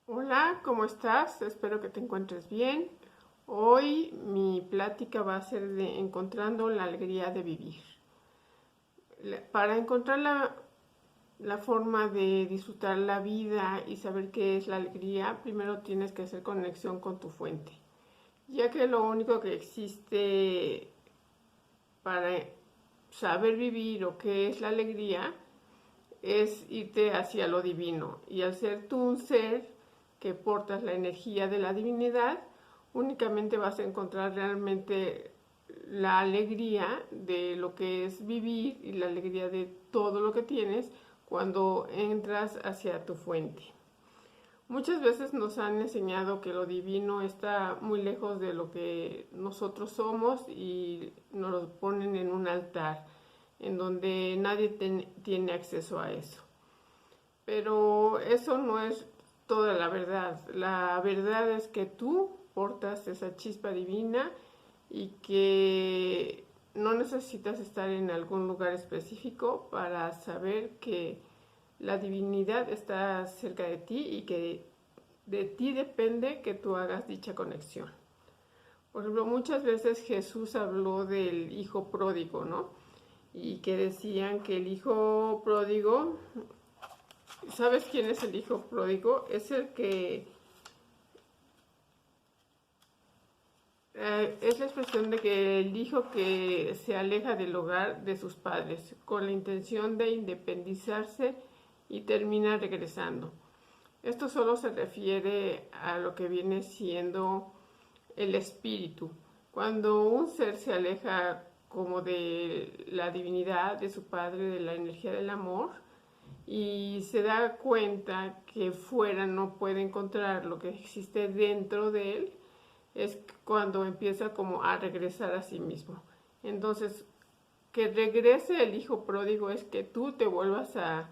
Hola, ¿cómo estás? Espero que te encuentres bien. Hoy mi plática va a ser de encontrando la alegría de vivir. Para encontrar la forma de disfrutar la vida y saber qué es la alegría, primero tienes que hacer conexión con tu fuente, ya que lo único que existe para saber vivir o qué es la alegría es irte hacia lo divino. Y al ser tú un ser que portas la energía de la divinidad, únicamente vas a encontrar realmente la alegría de lo que es vivir y la alegría de todo lo que tienes cuando entras hacia tu fuente. Muchas veces nos han enseñado que lo divino está muy lejos de lo que nosotros somos y nos lo ponen en un altar en donde nadie tiene acceso a eso. Pero eso no es toda la verdad. La verdad es que tú portas esa chispa divina y que no necesitas estar en algún lugar específico para saber que la divinidad está cerca de ti y que de ti depende que tú hagas dicha conexión. Por ejemplo, muchas veces Jesús habló del hijo pródigo, ¿no? Y que decían que el hijo pródigo, ¿sabes quién es el hijo pródigo? Es el que es la expresión de que el hijo que se aleja del hogar de sus padres con la intención de independizarse y termina regresando. Esto solo se refiere a lo que viene siendo el espíritu. Cuando un ser se aleja como de la divinidad, de su padre, de la energía del amor, y se da cuenta que fuera no puede encontrar lo que existe dentro de él, es cuando empieza como a regresar a sí mismo. Entonces, que regrese el hijo pródigo es que tú te vuelvas a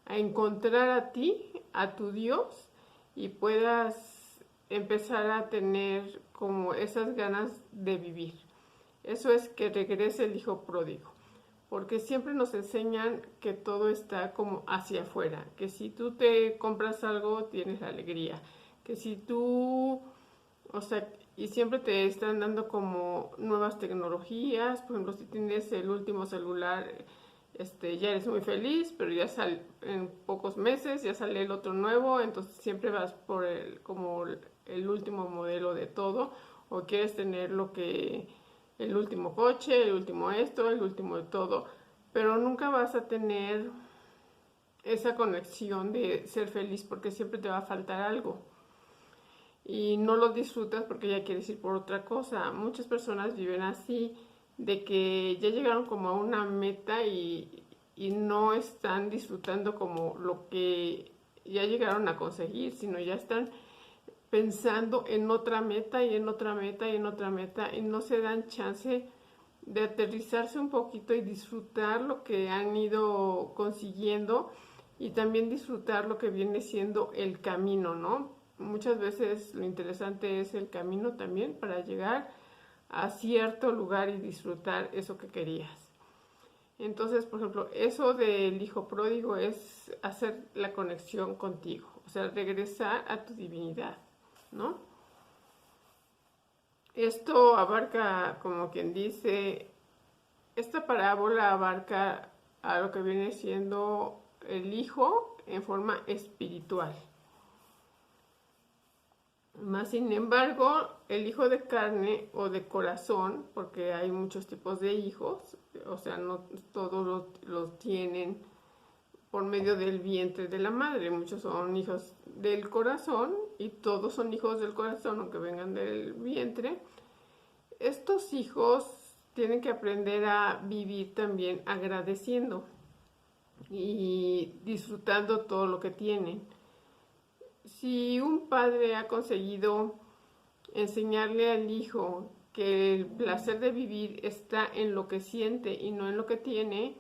encontrar a ti, a tu Dios, y puedas empezar a tener como esas ganas de vivir. Eso es que regrese el hijo pródigo, porque siempre nos enseñan que todo está como hacia afuera, que si tú te compras algo tienes alegría, que si tú, o sea, y siempre te están dando como nuevas tecnologías. Por ejemplo, si tienes el último celular, ya eres muy feliz, pero ya sale en pocos meses, ya sale el otro nuevo, entonces siempre vas por como el último modelo de todo, o quieres tener lo que el último coche, el último esto, el último de todo, pero nunca vas a tener esa conexión de ser feliz porque siempre te va a faltar algo y no lo disfrutas porque ya quieres ir por otra cosa. Muchas personas viven así, de que ya llegaron como a una meta y no están disfrutando como lo que ya llegaron a conseguir, sino ya están pensando en otra meta y en otra meta y en otra meta y no se dan chance de aterrizarse un poquito y disfrutar lo que han ido consiguiendo y también disfrutar lo que viene siendo el camino, ¿no? Muchas veces lo interesante es el camino también para llegar a cierto lugar y disfrutar eso que querías. Entonces, por ejemplo, eso del hijo pródigo es hacer la conexión contigo, o sea, regresar a tu divinidad, ¿no? Esto abarca, como quien dice, esta parábola abarca a lo que viene siendo el hijo en forma espiritual. Más sin embargo, el hijo de carne o de corazón, porque hay muchos tipos de hijos, o sea, no todos los tienen por medio del vientre de la madre. Muchos son hijos del corazón y todos son hijos del corazón, aunque vengan del vientre. Estos hijos tienen que aprender a vivir también agradeciendo y disfrutando todo lo que tienen. Si un padre ha conseguido enseñarle al hijo que el placer de vivir está en lo que siente y no en lo que tiene,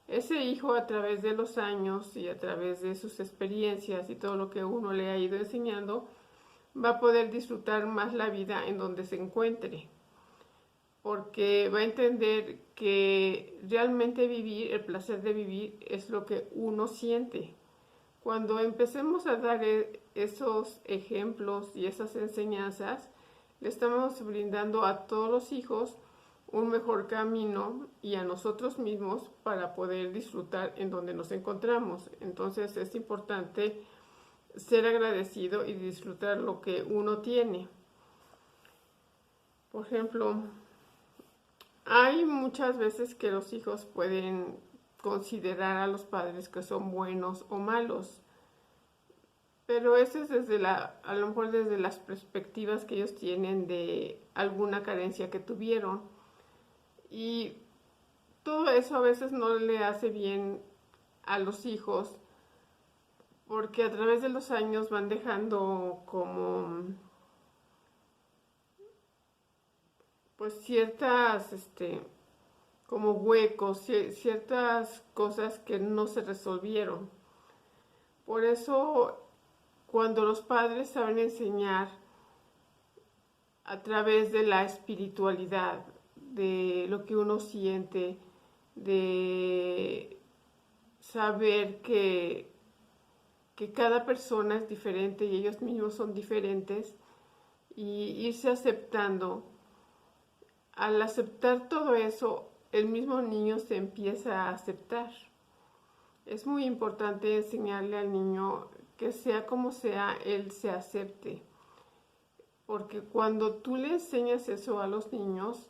ese hijo a través de los años y a través de sus experiencias y todo lo que uno le ha ido enseñando, va a poder disfrutar más la vida en donde se encuentre, porque va a entender que realmente vivir, el placer de vivir es lo que uno siente, Cuando empecemos a dar esos ejemplos y esas enseñanzas, le estamos brindando a todos los hijos un mejor camino y a nosotros mismos para poder disfrutar en donde nos encontramos. Entonces es importante ser agradecido y disfrutar lo que uno tiene. Por ejemplo, hay muchas veces que los hijos pueden considerar a los padres que son buenos o malos, pero eso es a lo mejor desde las perspectivas que ellos tienen de alguna carencia que tuvieron. Y todo eso a veces no le hace bien a los hijos porque a través de los años van dejando como pues ciertas como huecos, ciertas cosas que no se resolvieron. Por eso cuando los padres saben enseñar a través de la espiritualidad, de lo que uno siente, de saber que cada persona es diferente y ellos mismos son diferentes, y irse aceptando. Al aceptar todo eso, el mismo niño se empieza a aceptar. Es muy importante enseñarle al niño que sea como sea, él se acepte. Porque cuando tú le enseñas eso a los niños,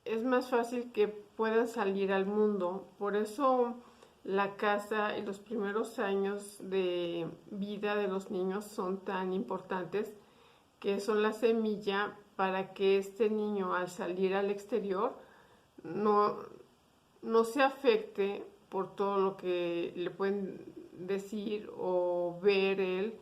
es más fácil que puedan salir al mundo. Por eso la casa y los primeros años de vida de los niños son tan importantes, que son la semilla para que este niño al salir al exterior no, no se afecte por todo lo que le pueden decir o ver él,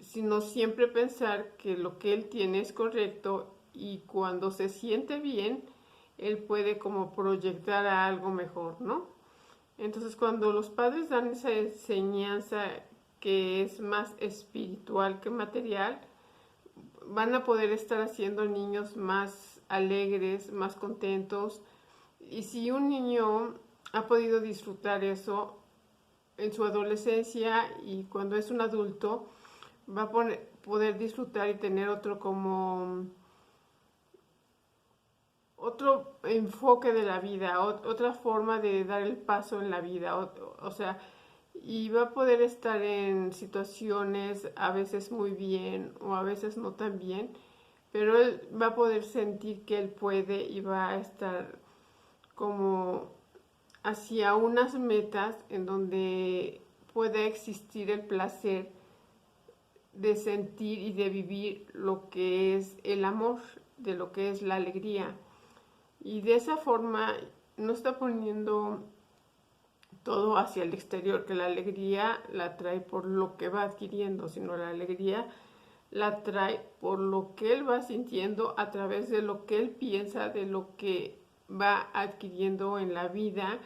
sino siempre pensar que lo que él tiene es correcto, y cuando se siente bien, él puede como proyectar a algo mejor, ¿no? Entonces cuando los padres dan esa enseñanza que es más espiritual que material, van a poder estar haciendo niños más alegres, más contentos. Y si un niño ha podido disfrutar eso en su adolescencia, y cuando es un adulto va a poder disfrutar y tener otro enfoque de la vida, otra forma de dar el paso en la vida, o sea, y va a poder estar en situaciones a veces muy bien o a veces no tan bien, pero él va a poder sentir que él puede y va a estar como hacia unas metas en donde pueda existir el placer de sentir y de vivir lo que es el amor, de lo que es la alegría. Y de esa forma no está poniendo todo hacia el exterior, que la alegría la trae por lo que va adquiriendo, sino la alegría la trae por lo que él va sintiendo a través de lo que él piensa, de lo que va adquiriendo en la vida.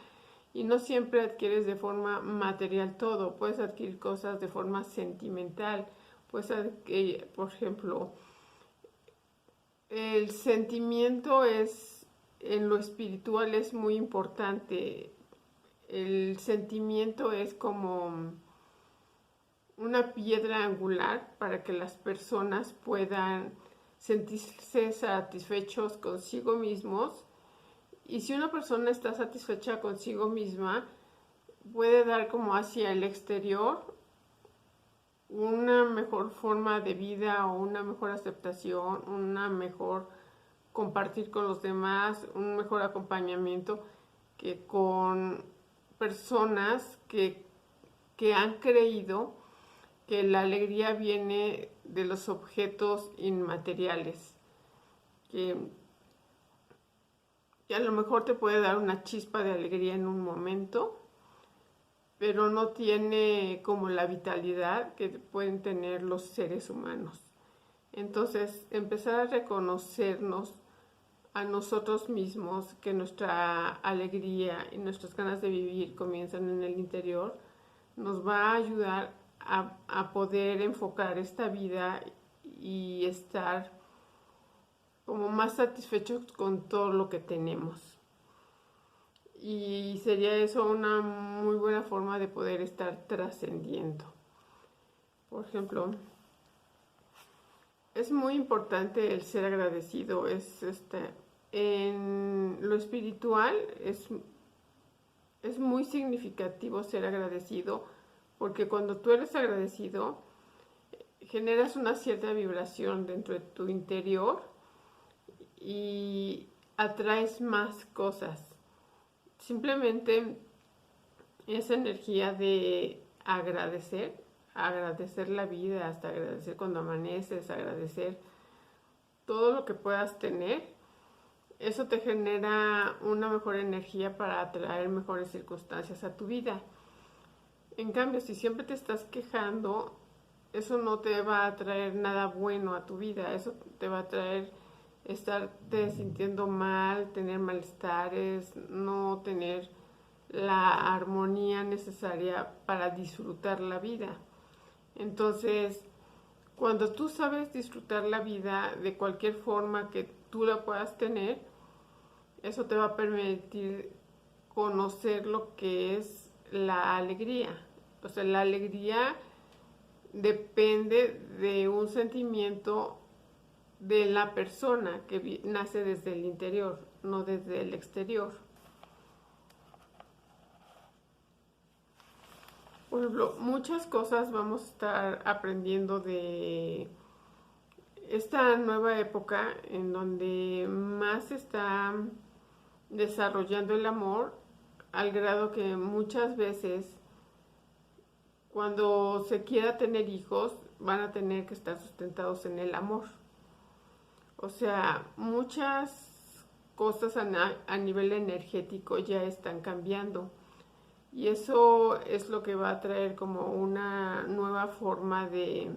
Y no siempre adquieres de forma material todo, puedes adquirir cosas de forma sentimental. Pues, por ejemplo, el sentimiento en lo espiritual es muy importante. El sentimiento es como una piedra angular para que las personas puedan sentirse satisfechos consigo mismos. Y si una persona está satisfecha consigo misma, puede dar como hacia el exterior una mejor forma de vida o una mejor aceptación, una mejor compartir con los demás, un mejor acompañamiento que con personas que han creído que la alegría viene de los objetos inmateriales, que, que a lo mejor te puede dar una chispa de alegría en un momento, pero no tiene como la vitalidad que pueden tener los seres humanos. Entonces, empezar a reconocernos a nosotros mismos, que nuestra alegría y nuestras ganas de vivir comienzan en el interior, nos va a ayudar a poder enfocar esta vida y estar como más satisfechos con todo lo que tenemos. y sería eso una muy buena forma de poder estar trascendiendo. Por ejemplo, es muy importante el ser agradecido. En lo espiritual es muy significativo ser agradecido, porque cuando tú eres agradecido generas una cierta vibración dentro de tu interior y atraes más cosas. Simplemente esa energía de agradecer la vida, hasta agradecer cuando amaneces, agradecer todo lo que puedas tener, eso te genera una mejor energía para atraer mejores circunstancias a tu vida. En cambio, si siempre te estás quejando, eso no te va a traer nada bueno a tu vida, eso te va a traer estarte sintiendo mal, tener malestares, no tener la armonía necesaria para disfrutar la vida. Entonces, cuando tú sabes disfrutar la vida de cualquier forma que tú la puedas tener, eso te va a permitir conocer lo que es la alegría. O sea, la alegría depende de un sentimiento de la persona que nace desde el interior, no desde el exterior. Por ejemplo, muchas cosas vamos a estar aprendiendo de esta nueva época en donde más se está desarrollando el amor, al grado que muchas veces cuando se quiera tener hijos van a tener que estar sustentados en el amor. O sea, muchas cosas a nivel energético ya están cambiando. Y eso es lo que va a traer como una nueva forma de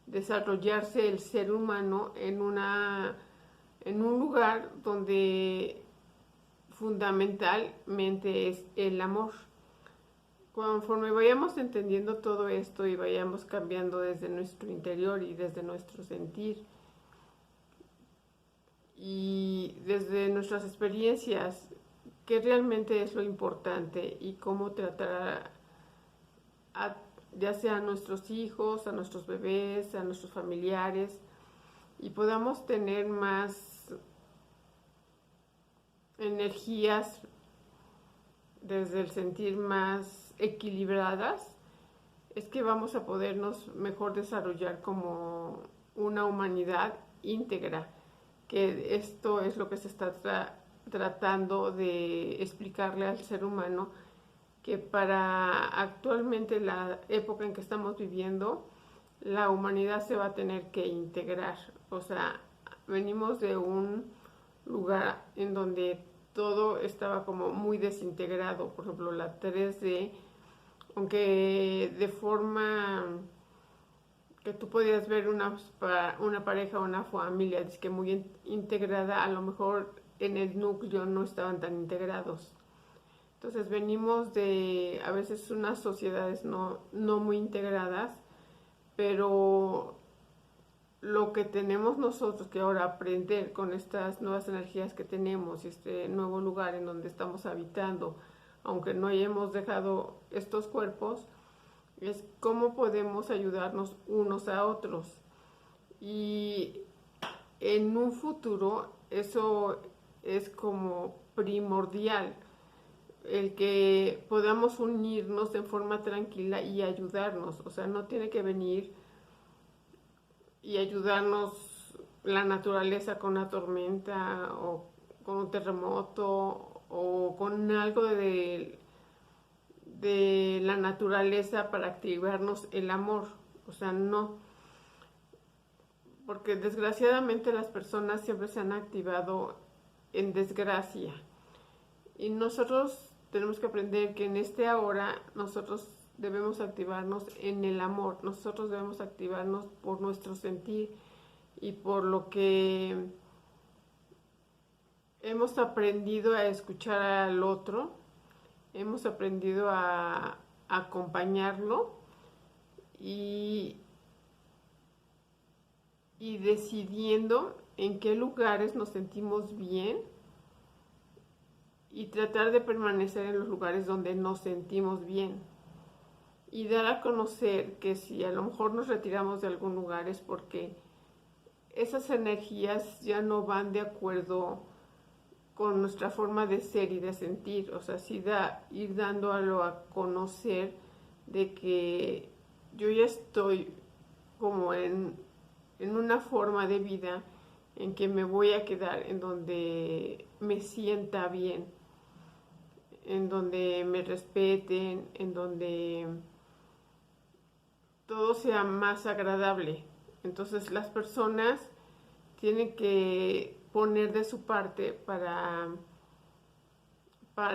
desarrollarse el ser humano en un lugar donde fundamentalmente es el amor. Conforme vayamos entendiendo todo esto y vayamos cambiando desde nuestro interior y desde nuestro sentir y desde nuestras experiencias, qué realmente es lo importante y cómo tratar ya sea a nuestros hijos, a nuestros bebés, a nuestros familiares, y podamos tener más energías desde el sentir más equilibradas, es que vamos a podernos mejor desarrollar como una humanidad íntegra, que esto es lo que se está tratando de explicarle al ser humano, que para actualmente la época en que estamos viviendo, la humanidad se va a tener que integrar. O sea, venimos de un lugar en donde todo estaba como muy desintegrado. Por ejemplo, la 3D, aunque de forma que tú podías ver una pareja o una familia es que muy integrada, a lo mejor en el núcleo no estaban tan integrados. Entonces venimos de a veces unas sociedades no muy integradas, pero lo que tenemos nosotros que ahora aprender con estas nuevas energías que tenemos, este nuevo lugar en donde estamos habitando, aunque no hayamos dejado estos cuerpos, es cómo podemos ayudarnos unos a otros. Y en un futuro eso es como primordial, el que podamos unirnos en forma tranquila y ayudarnos. O sea, no tiene que venir y ayudarnos la naturaleza con una tormenta o con un terremoto o con algo de la naturaleza para activarnos el amor. O sea, no, porque desgraciadamente las personas siempre se han activado en desgracia. Y nosotros tenemos que aprender que en este ahora nosotros debemos activarnos en el amor, nosotros debemos activarnos por nuestro sentir y por lo que hemos aprendido a escuchar al otro, hemos aprendido a acompañarlo y, y decidiendo en qué lugares nos sentimos bien y tratar de permanecer en los lugares donde nos sentimos bien. Y dar a conocer que si a lo mejor nos retiramos de algún lugar es porque esas energías ya no van de acuerdo con nuestra forma de ser y de sentir. O sea, sí ir dándolo a conocer de que yo ya estoy como en una forma de vida en que me voy a quedar en donde me sienta bien, en donde me respeten, en donde todo sea más agradable. Entonces las personas tienen que poner de su parte para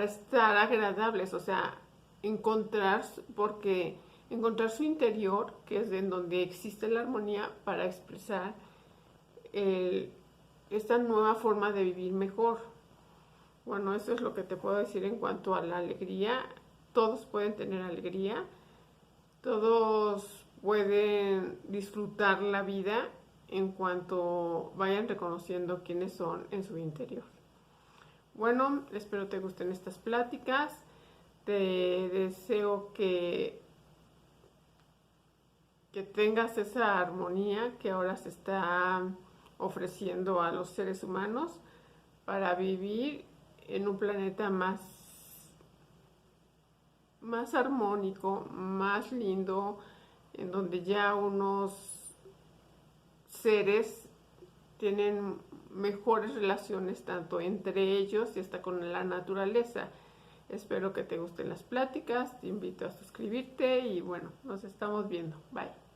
estar agradables, o sea, encontrar su interior, que es en donde existe la armonía, para expresar esta nueva forma de vivir mejor. Bueno, eso es lo que te puedo decir en cuanto a la alegría. Todos pueden tener alegría, todos pueden disfrutar la vida en cuanto vayan reconociendo quiénes son en su interior. Bueno, espero te gusten estas pláticas. Te deseo que tengas esa armonía que ahora se está ofreciendo a los seres humanos para vivir en un planeta más armónico, más lindo, en donde ya unos seres tienen mejores relaciones tanto entre ellos y hasta con la naturaleza. Espero que te gusten las pláticas, te invito a suscribirte y bueno, nos estamos viendo. Bye.